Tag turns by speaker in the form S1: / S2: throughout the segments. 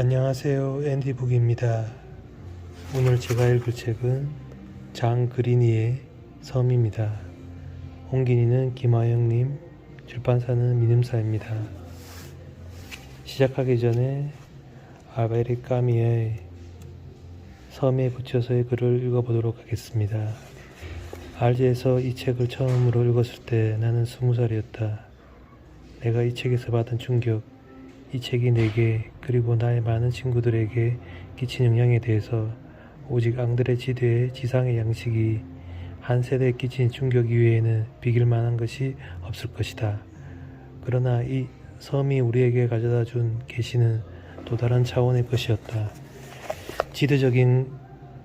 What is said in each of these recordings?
S1: 안녕하세요, 앤디북입니다. 오늘 제가 읽을 책은 장그린이의 섬입니다. 홍긴이는 김하영님, 출판사는 민음사입니다. 시작하기 전에 알베르 까미의 섬에 붙여서의 글을 읽어보도록 하겠습니다. 알제에서 이 책을 처음으로 읽었을 때 나는 20살이었다. 내가 이 책에서 받은 충격, 이 책이 내게 그리고 나의 많은 친구들에게 끼친 영향에 대해서 오직 앙드레 지드의 지상의 양식이 한 세대에 끼친 충격 이외에는 비길 만한 것이 없을 것이다. 그러나 이 섬이 우리에게 가져다 준 계시는 또 다른 차원의 것이었다. 지드적인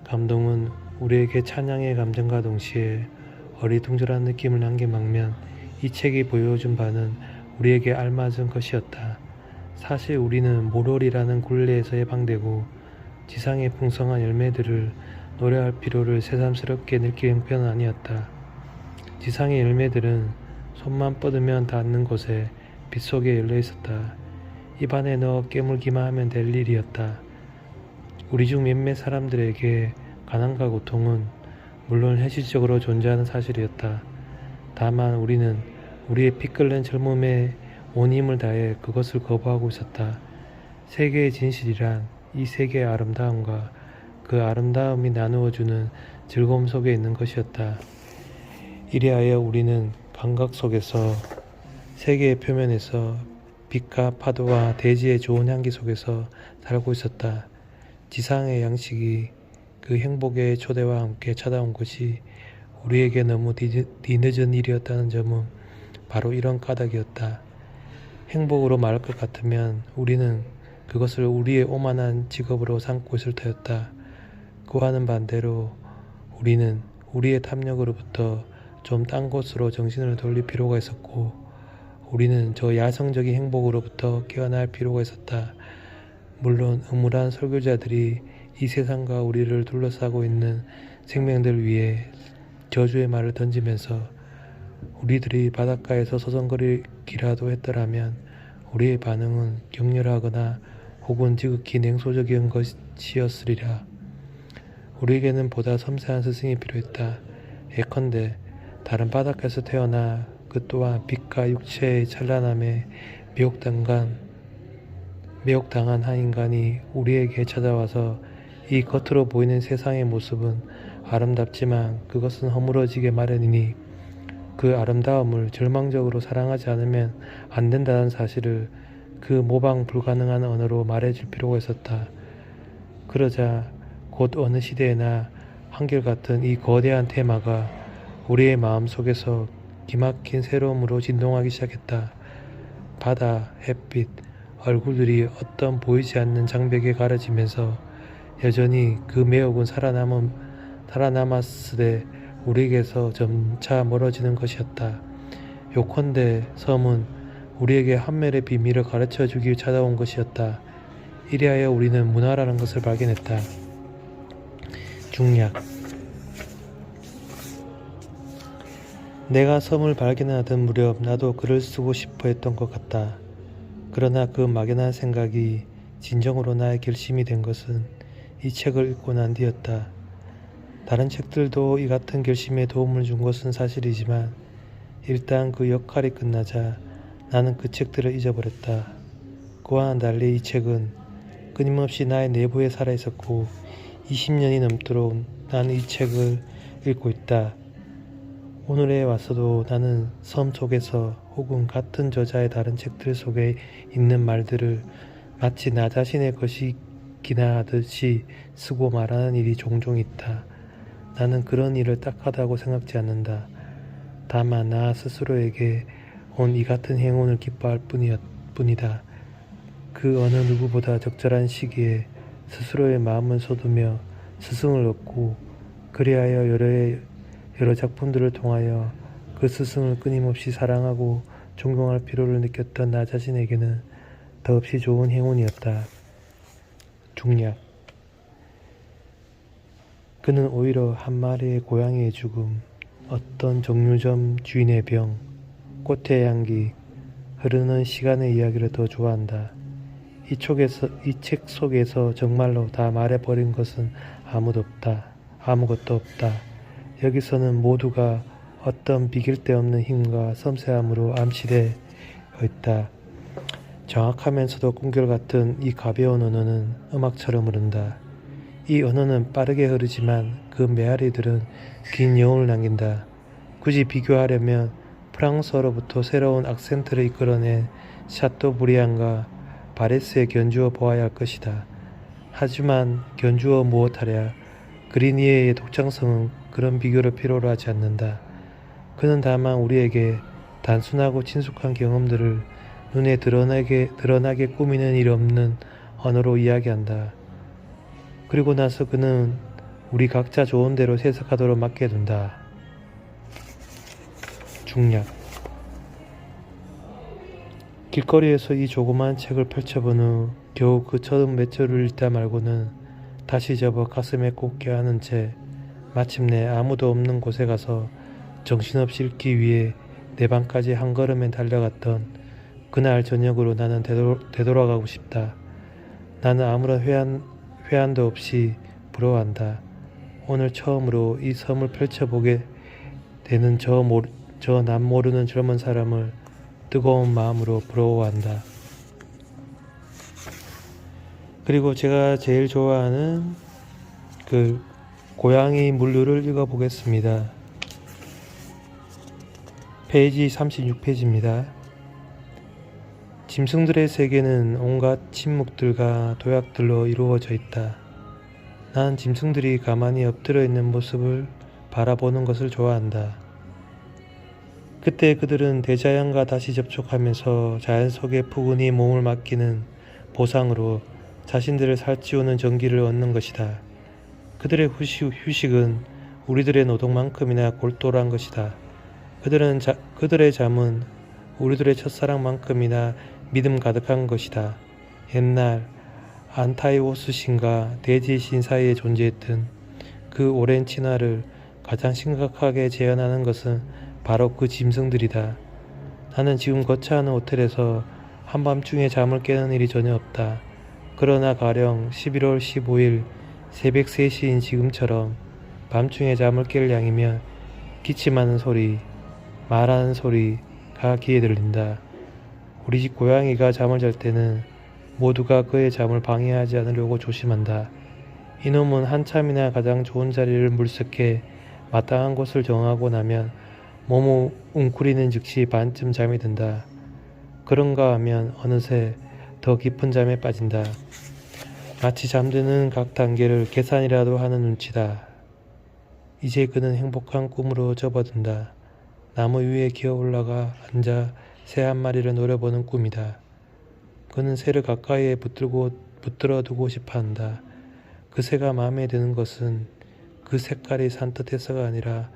S1: 감동은 우리에게 찬양의 감정과 동시에 어리둥절한 느낌을 남겨막면 이 책이 보여준 바는 우리에게 알맞은 것이었다. 사실 우리는 모롤이라는 굴레에서 해방되고 지상의 풍성한 열매들을 노래할 필요를 새삼스럽게 느낄 형편은 아니었다. 지상의 열매들은 손만 뻗으면 닿는 곳에 빛속에 열려 있었다. 입안에 넣어 깨물기만 하면 될 일이었다. 우리 중 몇몇 사람들에게 가난과 고통은 물론 현실적으로 존재하는 사실이었다. 다만 우리는 우리의 피 끓는 젊음에 온 힘을 다해 그것을 거부하고 있었다. 세계의 진실이란 이 세계의 아름다움과 그 아름다움이 나누어주는 즐거움 속에 있는 것이었다. 이리하여 우리는 감각 속에서 세계의 표면에서 빛과 파도와 대지의 좋은 향기 속에서 살고 있었다. 지상의 양식이 그 행복의 초대와 함께 찾아온 것이 우리에게 너무 뒤늦은 일이었다는 점은 바로 이런 까닭이었다. 행복으로 말할 것 같으면 우리는 그것을 우리의 오만한 직업으로 삼고 있을 터였다. 그와는 반대로 우리는 우리의 탐욕으로부터 좀 딴 곳으로 정신을 돌릴 필요가 있었고 우리는 저 야성적인 행복으로부터 깨어날 필요가 있었다. 물론 음울한 설교자들이 이 세상과 우리를 둘러싸고 있는 생명들 위해 저주의 말을 던지면서 우리들이 바닷가에서 서성거리기라도 했더라면 우리의 반응은 격렬하거나 혹은 지극히 냉소적인 것이었으리라. 우리에게는 보다 섬세한 스승이 필요했다. 예컨대 다른 바닷가에서 태어나 그 또한 빛과 육체의 찬란함에 미혹당한 한 인간이 우리에게 찾아와서 이 겉으로 보이는 세상의 모습은 아름답지만 그것은 허물어지게 마련이니 그 아름다움을 절망적으로 사랑하지 않으면 안 된다는 사실을 그 모방 불가능한 언어로 말해줄 필요가 있었다. 그러자 곧 어느 시대에나 한결같은 이 거대한 테마가 우리의 마음속에서 기막힌 새로움으로 진동하기 시작했다. 바다, 햇빛, 얼굴들이 어떤 보이지 않는 장벽에 가려지면서 여전히 그 매혹은 살아남았으되 우리에게서 점차 멀어지는 것이었다. 요컨대 섬은 우리에게 한멸의 비밀을 가르쳐 주기 찾아온 것이었다. 이리하여 우리는 문화라는 것을 발견했다. 중략. 내가 섬을 발견하던 무렵 나도 글을 쓰고 싶어 했던 것 같다. 그러나 그 막연한 생각이 진정으로 나의 결심이 된 것은 이 책을 읽고 난 뒤였다. 다른 책들도 이 같은 결심에 도움을 준 것은 사실이지만 일단 그 역할이 끝나자 나는 그 책들을 잊어버렸다. 그와는 달리 이 책은 끊임없이 나의 내부에 살아있었고 20년이 넘도록 나는 이 책을 읽고 있다. 오늘에 와서도 나는 섬 속에서 혹은 같은 저자의 다른 책들 속에 있는 말들을 마치 나 자신의 것이기나 하듯이 쓰고 말하는 일이 종종 있다. 나는 그런 일을 딱하다고 생각지 않는다. 다만 나 스스로에게 온 이 같은 행운을 기뻐할 뿐이다. 그 어느 누구보다 적절한 시기에 스스로의 마음을 쏟으며 스승을 얻고 그리하여 여러 작품들을 통하여 그 스승을 끊임없이 사랑하고 존경할 필요를 느꼈던 나 자신에게는 더없이 좋은 행운이었다. 중략. 그는 오히려 한 마리의 고양이의 죽음, 어떤 정류점 주인의 병, 꽃의 향기, 흐르는 시간의 이야기를 더 좋아한다. 이 책 속에서 정말로 다 말해버린 것은 아무것도 없다. 여기서는 모두가 어떤 비길 데 없는 힘과 섬세함으로 암시되어 있다. 정확하면서도 꿈결 같은 이 가벼운 언어는 음악처럼 흐른다. 이 언어는 빠르게 흐르지만 그 메아리들은 긴 여운을 남긴다. 굳이 비교하려면 프랑스어로부터 새로운 악센트를 이끌어낸 샤토브리안과 바레스에 견주어 보아야 할 것이다. 하지만 견주어 무엇하랴. 그리니에의 독창성은 그런 비교를 필요로 하지 않는다. 그는 다만 우리에게 단순하고 친숙한 경험들을 눈에 드러나게 꾸미는 일 없는 언어로 이야기한다. 그리고 나서 그는 우리 각자 좋은 대로 해석하도록 맡겨둔다. 중략. 길거리에서 이 조그마한 책을 펼쳐본 후 겨우 그 처음 몇 줄을 읽다 말고는 다시 접어 가슴에 꼭 껴안은 채 마침내 아무도 없는 곳에 가서 정신없이 읽기 위해 내 방까지 한 걸음에 달려갔던 그날 저녁으로 나는 되돌아가고 싶다. 나는 아무런 회한도 없이 부러워한다. 오늘 처음으로 이 섬을 펼쳐보게 되는 저 남 모르는 젊은 사람을 뜨거운 마음으로 부러워한다. 그리고 제가 제일 좋아하는 그 고양이 물류를 읽어보겠습니다. 페이지 36페이지입니다. 짐승들의 세계는 온갖 침묵들과 도약들로 이루어져 있다. 난 짐승들이 가만히 엎드려 있는 모습을 바라보는 것을 좋아한다. 그때 그들은 대자연과 다시 접촉하면서 자연 속에 푸근히 몸을 맡기는 보상으로 자신들을 살찌우는 전기를 얻는 것이다. 그들의 휴식은 우리들의 노동만큼이나 골똘한 것이다. 그들의 잠은 우리들의 첫사랑만큼이나 믿음 가득한 것이다. 옛날 안타이오스 신과 대지 신 사이에 존재했던 그 오랜 친화를 가장 심각하게 재현하는 것은 바로 그 짐승들이다. 나는 지금 거처하는 호텔에서 한밤중에 잠을 깨는 일이 전혀 없다. 그러나 가령 11월 15일 새벽 3시인 지금처럼 밤중에 잠을 깰 양이면 기침하는 소리, 말하는 소리가 귀에 들린다. 우리 집 고양이가 잠을 잘 때는 모두가 그의 잠을 방해하지 않으려고 조심한다. 이놈은 한참이나 가장 좋은 자리를 물색해 마땅한 곳을 정하고 나면 몸을 웅크리는 즉시 반쯤 잠이 든다. 그런가 하면 어느새 더 깊은 잠에 빠진다. 마치 잠드는 각 단계를 계산이라도 하는 눈치다. 이제 그는 행복한 꿈으로 접어든다. 나무 위에 기어 올라가 앉아 새 한 마리를 노려보는 꿈이다. 그는 새를 가까이에 붙들어 두고 싶어 한다. 그 새가 마음에 드는 것은 그 색깔이 산뜻해서가 아니라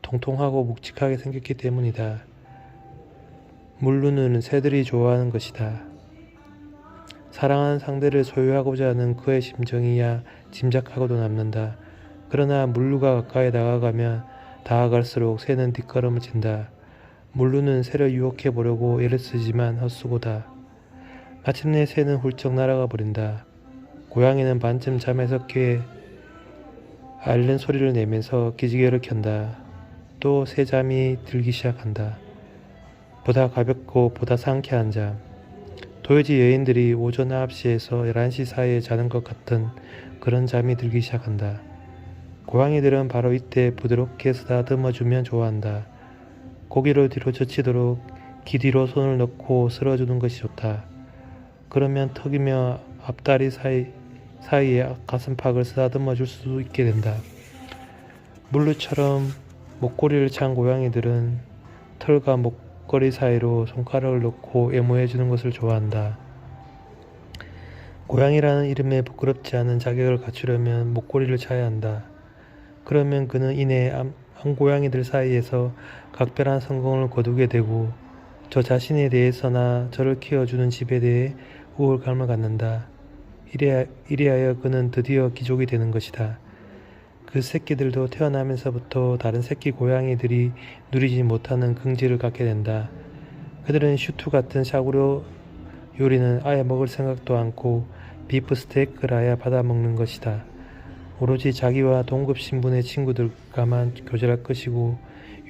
S1: 통통하고 묵직하게 생겼기 때문이다. 물루는 새들이 좋아하는 것이다. 사랑하는 상대를 소유하고자 하는 그의 심정이야 짐작하고도 남는다. 그러나 물루가 가까이 다가가면 다가갈수록 새는 뒷걸음을 친다. 물루는 새를 유혹해 보려고 애를 쓰지만 헛수고다. 마침내 새는 훌쩍 날아가 버린다. 고양이는 반쯤 잠에서 깨 앓는 소리를 내면서 기지개를 켠다. 또 새 잠이 들기 시작한다. 보다 가볍고 보다 상쾌한 잠. 도요지 여인들이 오전 9시에서 11시 사이에 자는 것 같은 그런 잠이 들기 시작한다. 고양이들은 바로 이때 부드럽게 쓰다듬어주면 좋아한다. 고개를 뒤로 젖히도록 귀 뒤로 손을 넣고 쓸어주는 것이 좋다. 그러면 턱이며 앞다리 사이에 가슴팍을 쓰다듬어 줄 수 있게 된다. 물루처럼 목꼬리를 찬 고양이들은 털과 목걸이 사이로 손가락을 넣고 애모해주는 것을 좋아한다. 고양이라는 이름에 부끄럽지 않은 자격을 갖추려면 목꼬리를 차야 한다. 그러면 그는 이내 암고양이들 사이에서 각별한 성공을 거두게 되고 저 자신에 대해서나 저를 키워주는 집에 대해 우월감을 갖는다. 이리하여 그는 드디어 귀족이 되는 것이다. 그 새끼들도 태어나면서부터 다른 새끼 고양이들이 누리지 못하는 긍지를 갖게 된다. 그들은 슈트 같은 샤구려 요리는 아예 먹을 생각도 않고 비프 스테이크라야 받아먹는 것이다. 오로지 자기와 동급 신분의 친구들과만 교제할 것이고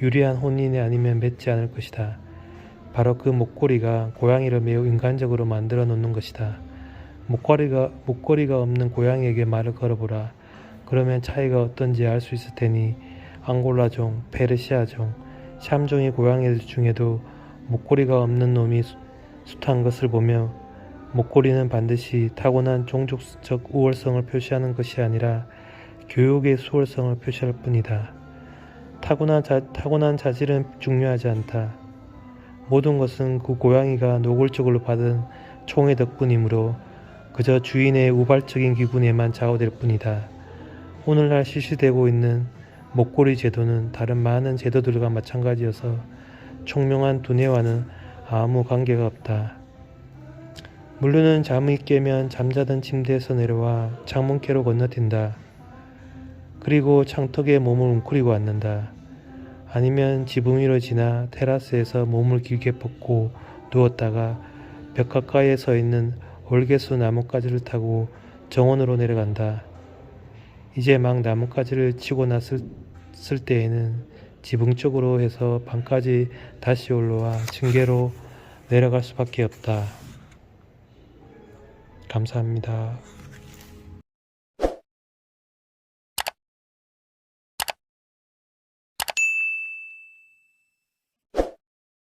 S1: 유리한 혼인이 아니면 맺지 않을 것이다. 바로 그 목걸이가 고양이를 매우 인간적으로 만들어 놓는 것이다. 목걸이가 없는 고양이에게 말을 걸어보라. 그러면 차이가 어떤지 알 수 있을 테니 앙골라종, 페르시아종, 샴종의 고양이들 중에도 목걸이가 없는 놈이 숱한 것을 보며 목걸이는 반드시 타고난 종족적 우월성을 표시하는 것이 아니라 교육의 수월성을 표시할 뿐이다. 타고난 자질은 중요하지 않다. 모든 것은 그 고양이가 노골적으로 받은 총의 덕분이므로 그저 주인의 우발적인 기분에만 좌우될 뿐이다. 오늘날 실시되고 있는 목걸이 제도는 다른 많은 제도들과 마찬가지여서 총명한 두뇌와는 아무 관계가 없다. 물류는 잠이 깨면 잠자던 침대에서 내려와 창문께로 건너뛴다. 그리고 창턱에 몸을 웅크리고 앉는다. 아니면 지붕 위로 지나 테라스에서 몸을 길게 뻗고 누웠다가 벽 가까이에 서 있는 월계수 나뭇가지를 타고 정원으로 내려간다. 이제 막 나뭇가지를 치고 났을 때에는 지붕 쪽으로 해서 방까지 다시 올라와 층계로 내려갈 수밖에 없다. 감사합니다.